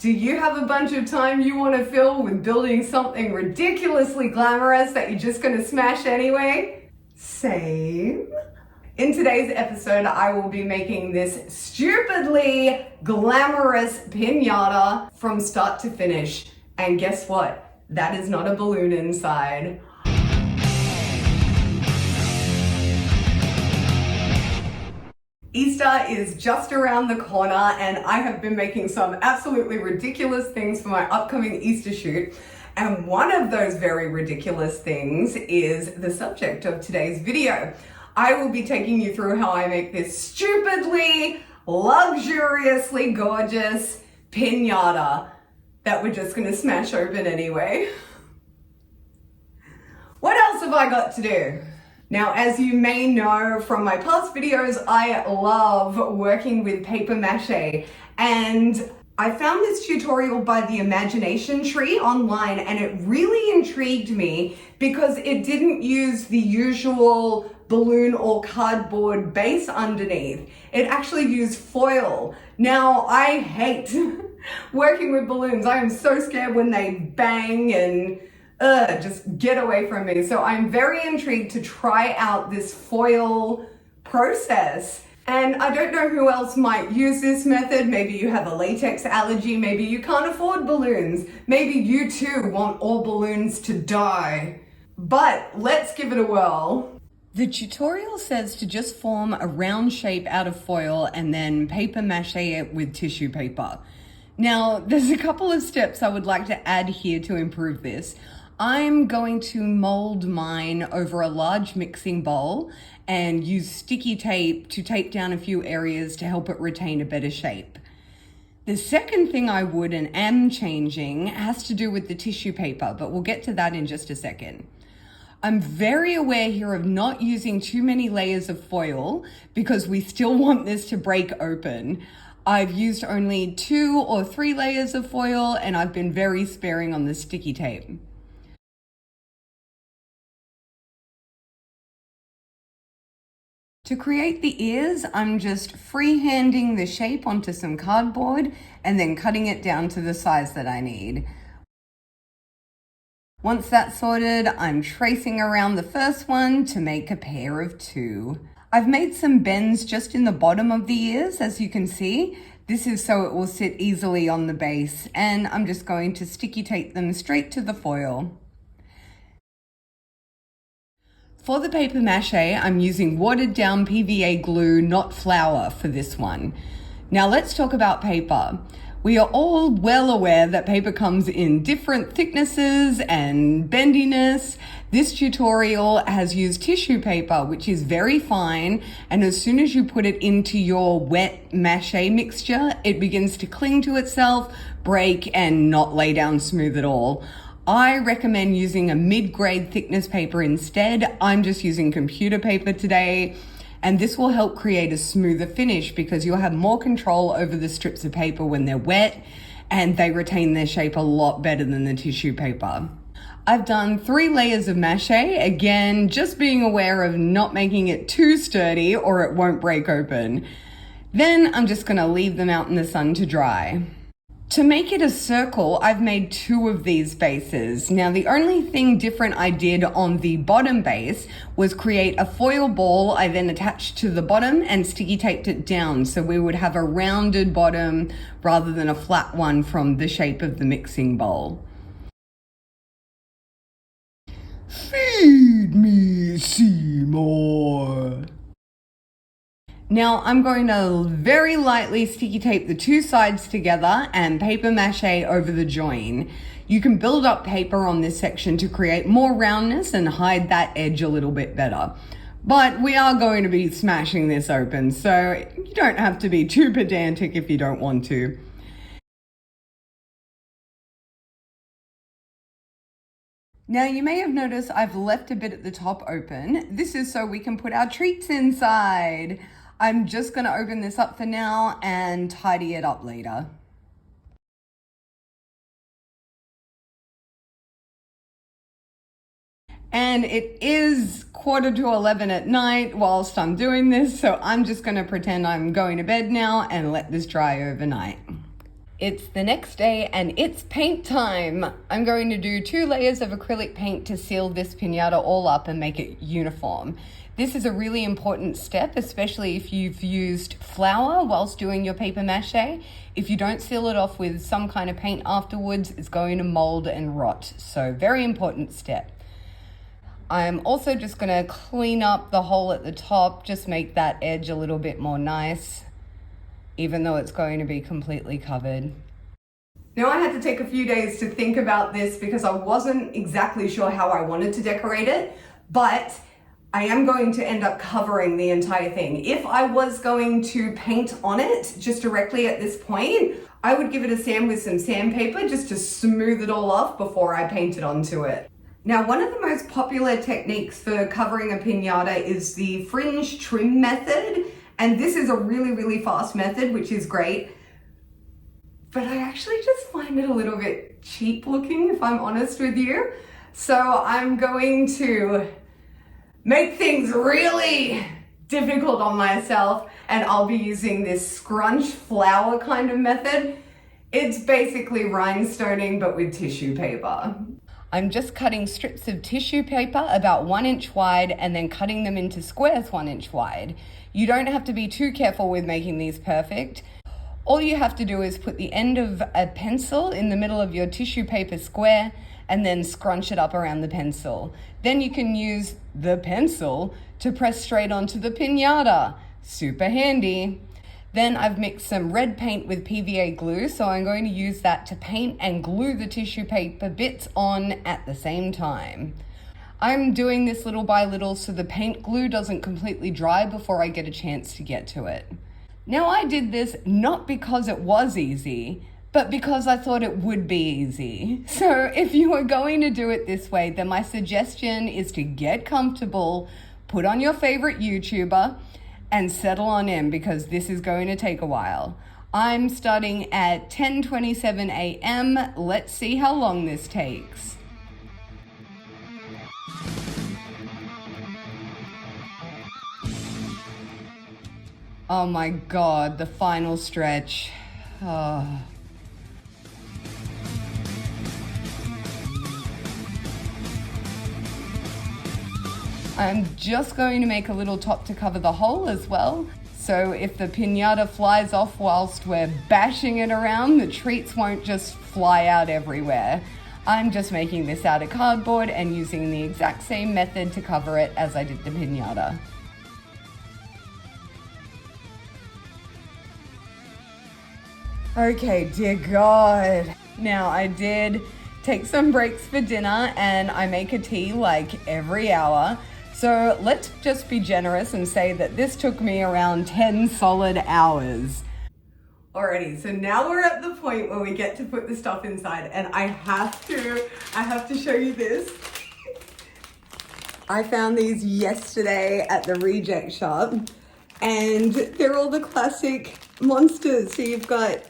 Do you have a bunch of time you want to fill with building something ridiculously glamorous that you're just going to smash anyway? Same. In today's episode, I will be making this stupidly glamorous piñata from start to finish. And guess what? That is not a balloon inside. Easter is just around the corner and I have been making some absolutely ridiculous things for my upcoming Easter shoot. And one of those very ridiculous things is the subject of today's video. I will be taking you through how I make this stupidly, luxuriously gorgeous piñata that we're just gonna smash open anyway. What else have I got to do? Now, as you may know from my past videos, I love working with paper mache, and I found this tutorial by the Imagination Tree online, and it really intrigued me because it didn't use the usual balloon or cardboard base underneath. It actually used foil. Now, I hate working with balloons. I am so scared when they bang and just get away from me. So I'm very intrigued to try out this foil process. And I don't know who else might use this method. Maybe you have a latex allergy. Maybe you can't afford balloons. Maybe you too want all balloons to die. But let's give it a whirl. The tutorial says to just form a round shape out of foil and then paper mache it with tissue paper. Now, there's a couple of steps I would like to add here to improve this. I'm going to mold mine over a large mixing bowl and use sticky tape to tape down a few areas to help it retain a better shape. The second thing I would and am changing has to do with the tissue paper, but we'll get to that in just a second. I'm very aware here of not using too many layers of foil because we still want this to break open. I've used only 2 or 3 layers of foil and I've been very sparing on the sticky tape. To create the ears, I'm just freehanding the shape onto some cardboard and then cutting it down to the size that I need. Once that's sorted, I'm tracing around the first one to make a pair of 2. I've made some bends just in the bottom of the ears, as you can see. This is so it will sit easily on the base, and I'm just going to sticky tape them straight to the foil. For the paper mache, I'm using watered down PVA glue, not flour, for this one. Now let's talk about paper. We are all well aware that paper comes in different thicknesses and bendiness. This tutorial has used tissue paper, which is very fine, and as soon as you put it into your wet mache mixture, it begins to cling to itself, break, and not lay down smooth at all. I recommend using a mid-grade thickness paper instead. I'm just using computer paper today, and this will help create a smoother finish because you'll have more control over the strips of paper when they're wet, and they retain their shape a lot better than the tissue paper. I've done 3 layers of mache, again, just being aware of not making it too sturdy or it won't break open. Then I'm just gonna leave them out in the sun to dry. To make it a circle, I've made 2 of these bases. Now, the only thing different I did on the bottom base was create a foil ball I then attached to the bottom and sticky taped it down so we would have a rounded bottom rather than a flat one from the shape of the mixing bowl. Feed me, Seymour. Now I'm going to very lightly sticky tape the 2 sides together and paper mache over the join. You can build up paper on this section to create more roundness and hide that edge a little bit better. But we are going to be smashing this open, so you don't have to be too pedantic if you don't want to. Now you may have noticed I've left a bit at the top open. This is so we can put our treats inside. I'm just going to open this up for now and tidy it up later. And it is 11:15 at night whilst I'm doing this, so I'm just going to pretend I'm going to bed now and let this dry overnight. It's the next day and it's paint time. I'm going to do 2 layers of acrylic paint to seal this piñata all up and make it uniform. This is a really important step, especially if you've used flour whilst doing your paper mache. If you don't seal it off with some kind of paint afterwards, it's going to mold and rot. So very important step. I'm also just going to clean up the hole at the top, just make that edge a little bit more nice, even though it's going to be completely covered. Now I had to take a few days to think about this because I wasn't exactly sure how I wanted to decorate it, but I am going to end up covering the entire thing. If I was going to paint on it just directly at this point, I would give it a sand with some sandpaper just to smooth it all off before I painted onto it. Now, one of the most popular techniques for covering a piñata is the fringe trim method. And this is a really, really fast method, which is great. But I actually just find it a little bit cheap looking, if I'm honest with you. So I'm going to make things really difficult on myself, and I'll be using this scrunch flower kind of method. It's basically rhinestoning, but with tissue paper. I'm just cutting strips of tissue paper about 1 inch wide and then cutting them into squares 1 inch wide. You don't have to be too careful with making these perfect. All you have to do is put the end of a pencil in the middle of your tissue paper square and then scrunch it up around the pencil. Then you can use the pencil to press straight onto the piñata. Super handy. Then I've mixed some red paint with PVA glue, so I'm going to use that to paint and glue the tissue paper bits on at the same time. I'm doing this little by little so the paint glue doesn't completely dry before I get a chance to get to it. Now I did this not because it was easy, but because I thought it would be easy. So if you are going to do it this way, then my suggestion is to get comfortable, put on your favorite YouTuber, and settle on in because this is going to take a while. I'm starting at 10:27 a.m. Let's see how long this takes. Oh my God, the final stretch. Oh. I'm just going to make a little top to cover the hole as well. So if the piñata flies off whilst we're bashing it around, the treats won't just fly out everywhere. I'm just making this out of cardboard and using the exact same method to cover it as I did the piñata. Okay, dear God. Now I did take some breaks for dinner and I make a tea like every hour. So let's just be generous and say that this took me around 10 solid hours. Alrighty, so now we're at the point where we get to put the stuff inside, and I have to show you this. I found these yesterday at the reject shop, and they're all the classic monsters. So you've got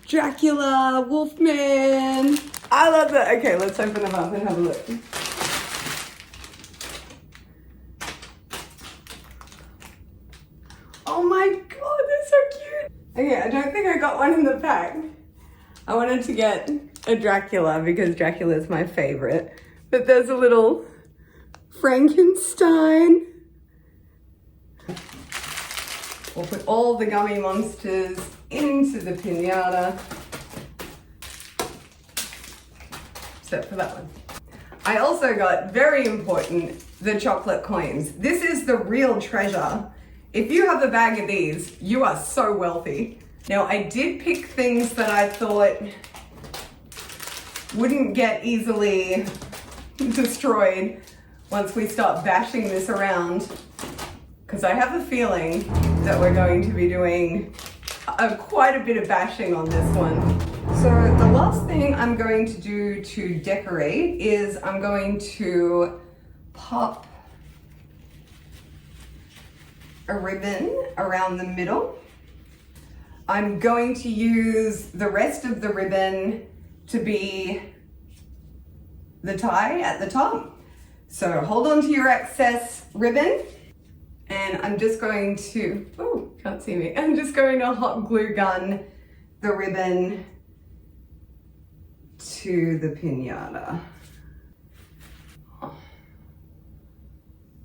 Dracula, Wolfman. I love that. Okay, let's open them up and have a look. Oh my God, they're so cute. Okay, I don't think I got one in the pack. I wanted to get a Dracula because Dracula is my favorite. But there's a little Frankenstein. We'll put all the gummy monsters into the piñata. Except for that one. I also got, very important, the chocolate coins. This is the real treasure. If you have a bag of these, you are so wealthy. Now, I did pick things that I thought wouldn't get easily destroyed once we start bashing this around, because I have a feeling that we're going to be doing quite a bit of bashing on this one. So the last thing I'm going to do to decorate is I'm going to pop a ribbon around the middle. I'm going to use the rest of the ribbon to be the tie at the top. So hold on to your excess ribbon, and I'm just going to, oh, can't see me. I'm just going to hot glue gun the ribbon to the piñata.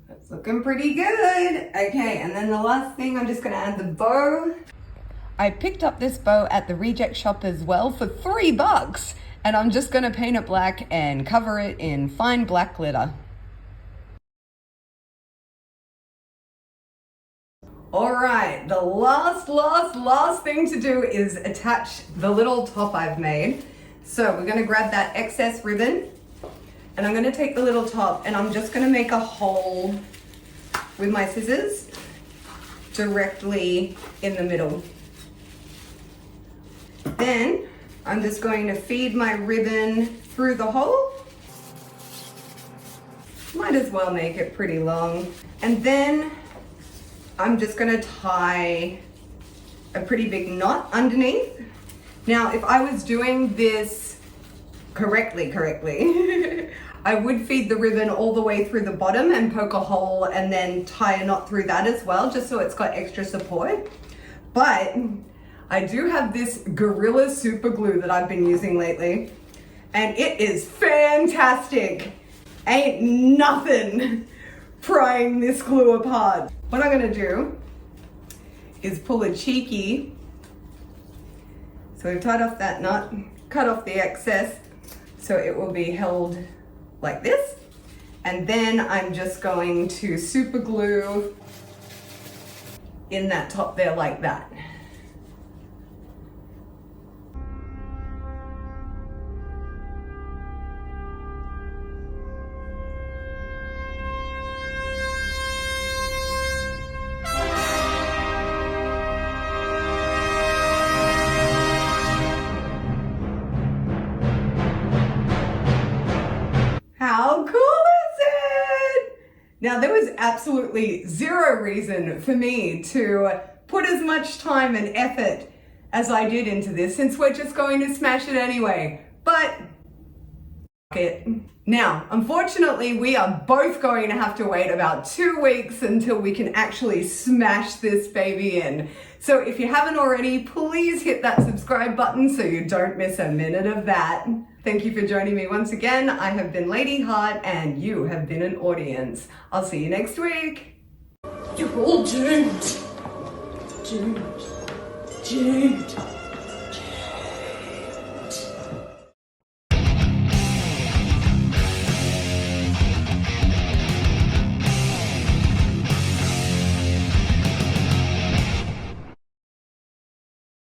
That's looking pretty good. Okay, and then the last thing, I'm just gonna add the bow. I picked up this bow at the reject shop as well for $3, and I'm just gonna paint it black and cover it in fine black glitter. All right, the last thing to do is attach the little top I've made. So we're gonna grab that excess ribbon, and I'm gonna take the little top and I'm just gonna make a hole with my scissors directly in the middle. Then I'm just going to feed my ribbon through the hole. Might as well make it pretty long. And then I'm just gonna tie a pretty big knot underneath. Now, if I was doing this correctly, I would feed the ribbon all the way through the bottom and poke a hole and then tie a knot through that as well, just so it's got extra support. But I do have this Gorilla super glue that I've been using lately, and it is fantastic. Ain't nothing prying this glue apart. What I'm gonna do is pull a cheeky. So we've tied off that knot, cut off the excess, so it will be held like this. And then I'm just going to super glue in that top there like that. How cool is it? Now, there was absolutely zero reason for me to put as much time and effort as I did into this, since we're just going to smash it anyway. But f it. Now, unfortunately, we are both going to have to wait about 2 weeks until we can actually smash this baby in. So if you haven't already, please hit that subscribe button so you don't miss a minute of that. Thank you for joining me once again. I have been Lady Hart and you have been an audience. I'll see you next week. You're all doomed. Doomed. Doomed.